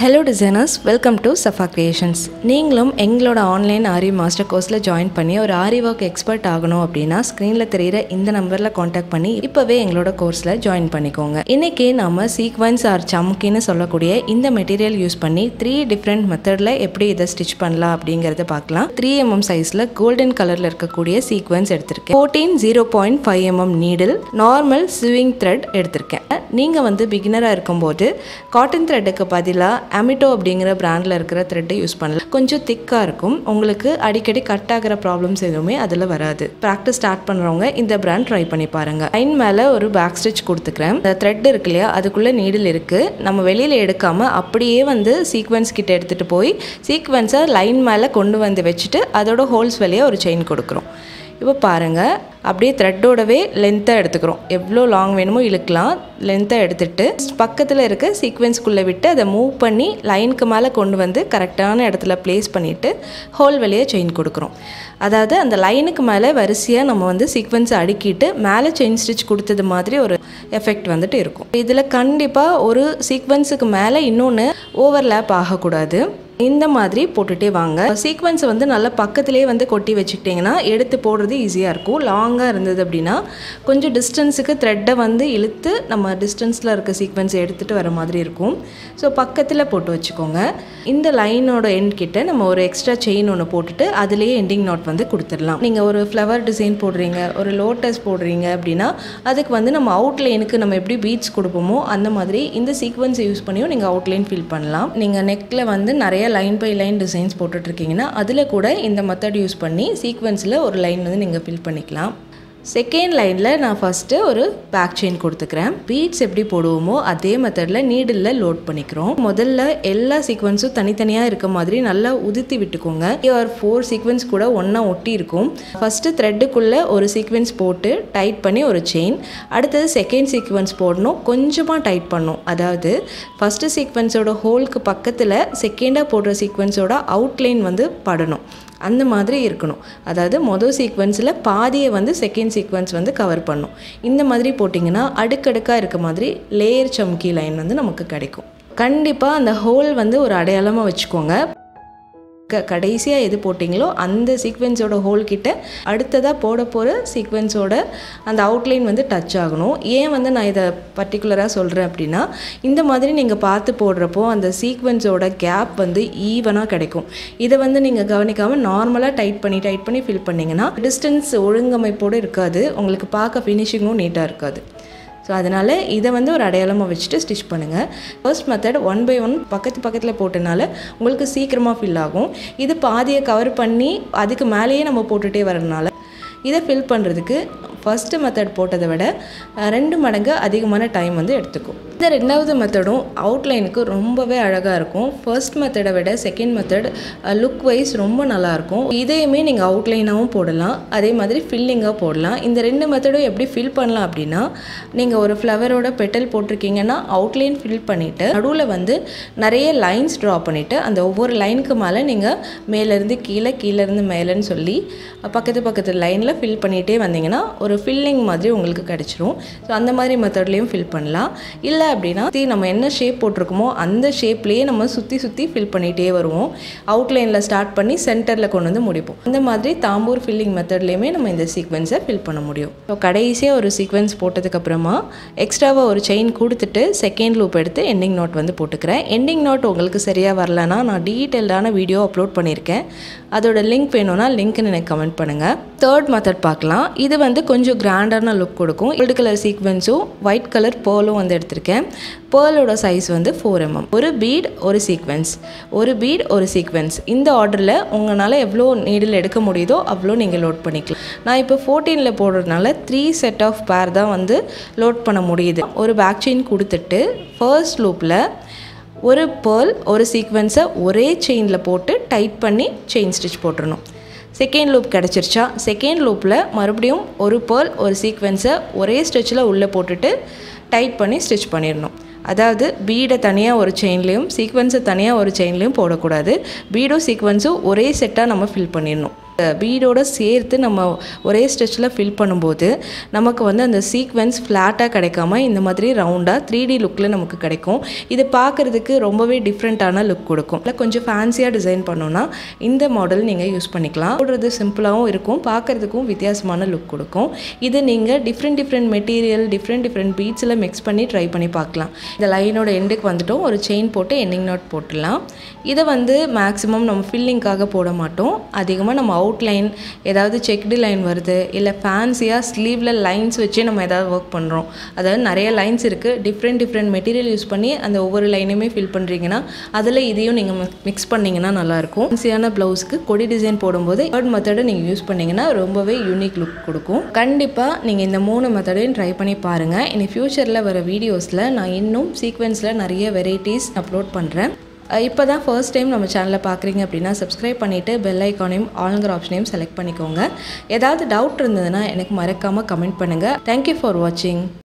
Hello designers, welcome to Safa Creations. நீங்களும் எங்களோட online ஆரி master கோர்ஸில் ஜாயின் பண்ணி ஒரு ஆரி ஒர்க் எக்ஸ்பர்ட் ஆகணும் அப்படின்னா ஸ்க்ரீனில் தெரிகிற இந்த நம்பரில் காண்டாக்ட் பண்ணி இப்போவே எங்களோட கோர்ஸில் ஜாயின் பண்ணிக்கோங்க. இன்றைக்கி நம்ம சீக்வன்ஸ் ஆர் சம்கின்னு சொல்லக்கூடிய இந்த மெட்டீரியல் யூஸ் பண்ணி 3 டிஃப்ரெண்ட் மெத்தடில் எப்படி இதை ஸ்டிச் பண்ணலாம் அப்படிங்கிறத பார்க்கலாம். 3mm சைஸில் கோல்டன் கலரில் இருக்கக்கூடிய சீக்வன்ஸ் எடுத்திருக்கேன். 0.5mm needle normal swing thread எடுத்திருக்கேன். நீங்கள் பிகினராக இருக்கும்போது காட்டன் த்ரெட்டுக்கு பதிலாக அமிட்டோ அப்படிங்கிற பிராண்டில் இருக்கிற த்ரெட்டை யூஸ் பண்ணலாம். கொஞ்சம் திக்காக இருக்கும், உங்களுக்கு அடிக்கடி கட் ஆகிற ப்ராப்ளம்ஸ் எதுவுமே அதில் வராது. ப்ராக்டிஸ் ஸ்டார்ட் பண்ணுறவங்க இந்த பிராண்ட் ட்ரை பண்ணி பாருங்கள். லைன் மேலே ஒரு பேக் ஸ்டிச் கொடுத்துக்கிறேன். இந்த த்ரெட் இருக்கு இல்லையா, அதுக்குள்ளே நீடில் இருக்குது. நம்ம வெளியில் எடுக்காமல் அப்படியே சீக்வன்ஸ் கிட்ட எடுத்துகிட்டு போய் சீக்வன்ஸை லைன் மேலே கொண்டு வச்சுட்டு அதோட ஹோல்ஸ் வழியாக ஒரு செயின் கொடுக்குறோம். இப்போ பாருங்கள், அப்படியே த்ரெட்டோடவே லென்த்தாக எடுத்துக்கிறோம். எவ்வளோ லாங் வேணுமோ இழுக்கலாம். லென்த்தாக எடுத்துகிட்டு பக்கத்தில் இருக்க சீக்வென்ஸ்குள்ளே விட்டு அதை மூவ் பண்ணி லைனுக்கு மேலே கொண்டு கரெக்டான இடத்துல ப்ளேஸ் பண்ணிவிட்டு ஹோல் வழியாக செயின் கொடுக்குறோம். அதாவது அந்த லைனுக்கு மேலே வரிசையாக நம்ம சீக்வென்ஸை அடுக்கிட்டு மேலே செயின் ஸ்டிச் கொடுத்தது மாதிரி ஒரு எஃபெக்ட் இருக்கும். இதில் கண்டிப்பாக ஒரு சீக்வென்ஸுக்கு மேலே இன்னொன்று ஓவர்லேப் ஆகக்கூடாது. இந்த மாதிரி போட்டுகிட்டே வாங்க. சீக்வென்ஸை நல்லா பக்கத்துலேயே கொட்டி வச்சுக்கிட்டிங்கன்னா எடுத்து போடுறது ஈஸியாக இருக்கும். லாங்காக இருந்தது அப்படின்னா கொஞ்சம் டிஸ்டன்ஸுக்கு த்ரெட்டை இழுத்து நம்ம டிஸ்டன்ஸில் இருக்க சீக்வென்ஸை எடுத்துகிட்டு வர மாதிரி இருக்கும். ஸோ பக்கத்தில் போட்டு வச்சுக்கோங்க. இந்த லைனோட எண்ட் கிட்ட நம்ம ஒரு எக்ஸ்ட்ரா செயின் ஒன்று போட்டுட்டு அதுலேயே எண்டிங் நாட் கொடுத்துடலாம். நீங்கள் ஒரு ஃப்ளவர் டிசைன் போடுறீங்க, ஒரு லோட்டஸ் போடுறீங்க அப்படின்னா அதுக்கு நம்ம அவுட்லைனுக்கு நம்ம எப்படி பீட்ஸ் கொடுப்போமோ அந்த மாதிரி இந்த சீக்வென்ஸை யூஸ் பண்ணியும் நீங்கள் அவுட்லைன் ஃபில் பண்ணலாம். நீங்கள் நெக்கில் நிறைய லைன் பை லைன் டிசைன்ஸ் போட்டுட்ருக்கீங்கன்னா அதில் கூட இந்த மெத்தட் யூஸ் பண்ணி சீக்வென்ஸில் ஒரு லைன் நீங்கள் ஃபில் பண்ணிக்கலாம். செகண்ட் லைனில் நான் ஃபஸ்ட்டு ஒரு பேக் செயின் கொடுத்துக்கிறேன். பீட்ஸ் எப்படி போடுவோமோ அதே மெத்தடில் நீடில் லோட் பண்ணிக்கிறோம். முதல்ல எல்லா சீக்வென்ஸும் தனித்தனியாக இருக்க மாதிரி நல்லா உதுத்தி விட்டுக்கோங்க. 4 சீக்வென்ஸ் கூட ஒன்றா ஒட்டி இருக்கும். ஃபஸ்ட்டு த்ரெட்டுக்குள்ளே ஒரு சீக்வென்ஸ் போட்டு டைட் பண்ணி ஒரு செயின், அடுத்தது செகண்ட் சீக்வென்ஸ் போடணும், கொஞ்சமாக டைட் பண்ணணும். அதாவது ஃபஸ்ட்டு சீக்வென்ஸோட ஹோலுக்கு பக்கத்தில் செகண்டாக போடுற சீக்வென்ஸோட அவுட்லைன் படணும். அந்த மாதிரி இருக்கணும். அதாவது மொதல் சீக்வென்ஸில் பாதியை செகண்ட் சீக்வென்ஸ் கவர் பண்ணும். இந்த மாதிரி போட்டிங்கன்னா அடுக்கடுக்காக இருக்க மாதிரி லேயர் சம்கி லைன் நமக்கு கிடைக்கும். கண்டிப்பாக அந்த ஹோல் ஒரு அடையாளமாக வச்சுக்கோங்க. கடைசியாக எது போட்டிங்களோ அந்த சீக்வென்ஸோட ஹோல் கிட்ட அடுத்ததாக போட போகிற சீக்வென்ஸோட அந்த அவுட்லைன் டச் ஆகணும். ஏன் நான் இதை பர்டிகுலராக சொல்கிறேன் அப்படின்னா, இந்த மாதிரி நீங்கள் பார்த்து போடுறப்போ அந்த சீக்வென்ஸோட கேப் ஈவனாக கிடைக்கும். இதை நீங்கள் கவனிக்காமல் நார்மலாக டைட் பண்ணி ஃபில் பண்ணிங்கன்னா டிஸ்டன்ஸ் ஒழுங்கமைப்போடு இருக்காது, உங்களுக்கு பார்க்க ஃபினிஷிங்கும் நீட்டாக இருக்காது. ஸோ அதனால் இதை ஒரு அடையாளமாக வச்சுட்டு ஸ்டிச் பண்ணுங்கள். ஃபர்ஸ்ட் மெத்தட் 1 by 1 பக்கத்தில் போட்டனால உங்களுக்கு சீக்கிரமாக ஃபில் ஆகும். இது பாதியை கவர் பண்ணி அதுக்கு மேலேயே நம்ம போட்டுகிட்டே வரதுனால இதை ஃபில் பண்ணுறதுக்கு ஃபஸ்ட்டு மெத்தட் போட்டதை விட 2 மடங்கு அதிகமான டைம் எடுத்துக்கும். இந்த ரெண்டாவது மெத்தடும் அவுட்லைனுக்கு ரொம்பவே அழகாக இருக்கும். ஃபர்ஸ்ட் மெத்தடை விட செகண்ட் மெத்தட் லுக் வைஸ் ரொம்ப நல்லாயிருக்கும். இதையுமே நீங்கள் அவுட்லைனாகவும் போடலாம், அதே மாதிரி ஃபில்லிங்காக போடலாம். இந்த 2 மெத்தடும் எப்படி ஃபில் பண்ணலாம் அப்படின்னா, நீங்கள் ஒரு ஃப்ளவரோட பெட்டல் போட்டிருக்கீங்கன்னா அவுட்லைன் ஃபில் பண்ணிவிட்டு நடுவில் நிறைய லைன்ஸ் ட்ரா பண்ணிவிட்டு அந்த ஒவ்வொரு லைனுக்கு மேலே நீங்கள் மேலேருந்து கீழேருந்து மேலேன்னு சொல்லி பக்கத்து லைனில் ஃபில் பண்ணிகிட்டே வந்தீங்கன்னா ஒரு ஃபில்லிங் மாதிரி உங்களுக்கு கிடச்சிரும். ஸோ அந்த மாதிரி மெத்தட்லேயும் ஃபில் பண்ணலாம். இல்லை அப்படின்னா நம்ம என்ன ஷேப் போட்டிருக்கோமோ அந்த ஷேப்லேயே நம்ம சுற்றி ஃபில் பண்ணிகிட்டே வருவோம். அவுட்லைனில் ஸ்டார்ட் பண்ணி சென்டரில் கொண்டு முடிப்போம். இந்த மாதிரி தாம்பூர் ஃபில்லிங் மெத்தட்லேயுமே நம்ம இந்த சீக்வென்ஸை ஃபில் பண்ண முடியும். ஸோ கடைசியாக ஒரு சீக்வென்ஸ் போட்டதுக்கப்புறமா எக்ஸ்ட்ராவாக ஒரு செயின் கொடுத்துட்டு செகண்ட் லூப் எடுத்து எண்டிங் நாட் போட்டுக்கிறேன். எண்டிங் நாட் உங்களுக்கு சரியாக வரலன்னா நான் டீட்டெயில்டான வீடியோ அப்லோட் பண்ணியிருக்கேன். அதோட லிங்க் வேணும்னா லிங்க்னு எனக்கு கமெண்ட் பண்ணுங்கள். தேர்ட் மெத்தட் பார்க்கலாம். இது கொஞ்சம் கிராண்டான லுக் கொடுக்கும். ரெட் கலர் சீக்வென்ஸும் ஒயிட் கலர் பேர்லும் எடுத்திருக்கேன். பேர்லோட சைஸ் 4mm. ஒரு பீட் ஒரு சீக்வென்ஸ், ஒரு பீட் ஒரு சீக்வென்ஸ். இந்த ஆர்டரில் உங்களால் எவ்வளோ நீடில் எடுக்க முடியுதோ அவ்வளோ நீங்கள் லோட் பண்ணிக்கலாம். நான் இப்போ 14ல் போடுறதுனால 3 செட் ஆஃப் பேர் தான் லோட் பண்ண முடியுது. ஒரு பேக் செயின் கொடுத்துட்டு ஃபர்ஸ்ட் லூப்பில் ஒரு பேர்ல் ஒரு சீக்வென்ஸை ஒரே செயினில் போட்டு டைட் பண்ணி செயின் ஸ்டிச் போட்டுடணும். செகண்ட் லூப் கிடச்சிருச்சா, செகண்ட் லூப்பில் மறுபடியும் ஒரு பேர்ல் ஒரு சீக்வென்ஸை ஒரே ஸ்டிச்சில் உள்ளே போட்டுட்டு டைட் பண்ணி ஸ்டிச் பண்ணிடணும். அதாவது பீடை தனியாக ஒரு செயின்லேயும் சீக்வென்ஸை தனியாக ஒரு செயின்லேயும் போடக்கூடாது. பீடும் சீக்வென்ஸும் ஒரே செட்டாக நம்ம ஃபில் பண்ணிடணும். பீடோட சேர்த்து நம்ம ஒரே ஸ்டிச்சில் ஃபில் பண்ணும்போது நமக்கு வந்து அந்த சீக்வென்ஸ் ஃப்ளாட்டாக கிடைக்காம இந்த மாதிரி ரவுண்டாக 3D லுக்கில் நமக்கு கிடைக்கும். இது பார்க்குறதுக்கு ரொம்பவே டிஃப்ரெண்ட்டான லுக் கொடுக்கும். இல்லை கொஞ்சம் ஃபேன்சியாக டிசைன் பண்ணோன்னா இந்த மாடல் நீங்கள் யூஸ் பண்ணிக்கலாம். போடுறது சிம்பிளாகவும் இருக்கும், பார்க்குறதுக்கும் வித்தியாசமான லுக் கொடுக்கும். இது நீங்கள் டிஃப்ரெண்ட் மெட்டீரியல் டிஃப்ரெண்ட் பீட்ஸில் மிக்ஸ் பண்ணி ட்ரை பண்ணி பார்க்கலாம். இந்த லைனோட எண்டுக்கு வந்துட்டோம், ஒரு செயின் போட்டு எண்டிங் நாட் போட்டுடலாம். இதை வந்து மேக்ஸிமம் நம்ம ஃபில்லிங்காக போட மாட்டோம். அதிகமாக நம்ம அவுட்லைன் ஏதாவது செக்டு லைன் வருது, இல்லை ஃபேன்சியாக ஸ்லீவில் லைன்ஸ் வச்சு நம்ம ஏதாவது ஒர்க் பண்ணுறோம். அதாவது நிறைய லைன்ஸ் இருக்குது, டிஃப்ரெண்ட் மெட்டீரியல் யூஸ் பண்ணி அந்த ஒவ்வொரு லைனையுமே ஃபில் பண்ணுறீங்கன்னா அதில் இதையும் நீங்கள் மிக்ஸ் பண்ணிங்கன்னா நல்லாயிருக்கும். ஃபேன்சியான ப்ளவுஸ்க்கு கொடி டிசைன் போடும்போது தேர்ட் மெத்தடை நீங்கள் யூஸ் பண்ணிங்கன்னா ரொம்பவே யூனிக் லுக் கொடுக்கும். கண்டிப்பாக நீங்கள் இந்த 3 மெத்தடையும் ட்ரை பண்ணி பாருங்கள். இனி ஃப்யூச்சரில் வர வீடியோஸில் நான் இன்னும் சீக்வென்ஸில் நிறைய வெரைட்டிஸ் அப்லோட் பண்ணுறேன். இப்போ தான் ஃபர்ஸ்ட் டைம் நம்ம சேனலை பார்க்குறீங்க அப்படின்னா சப்ஸ்கிரைப் பண்ணிவிட்டு பெல் ஐக்கானையும் ஆளுங்கிற ஆப்ஷனையும் செலக்ட் பண்ணிக்கோங்க. ஏதாவது டவுட் இருந்ததுன்னா எனக்கு மறக்காமல் கமெண்ட் பண்ணுங்கள். தேங்க்யூ ஃபார் வாட்சிங்.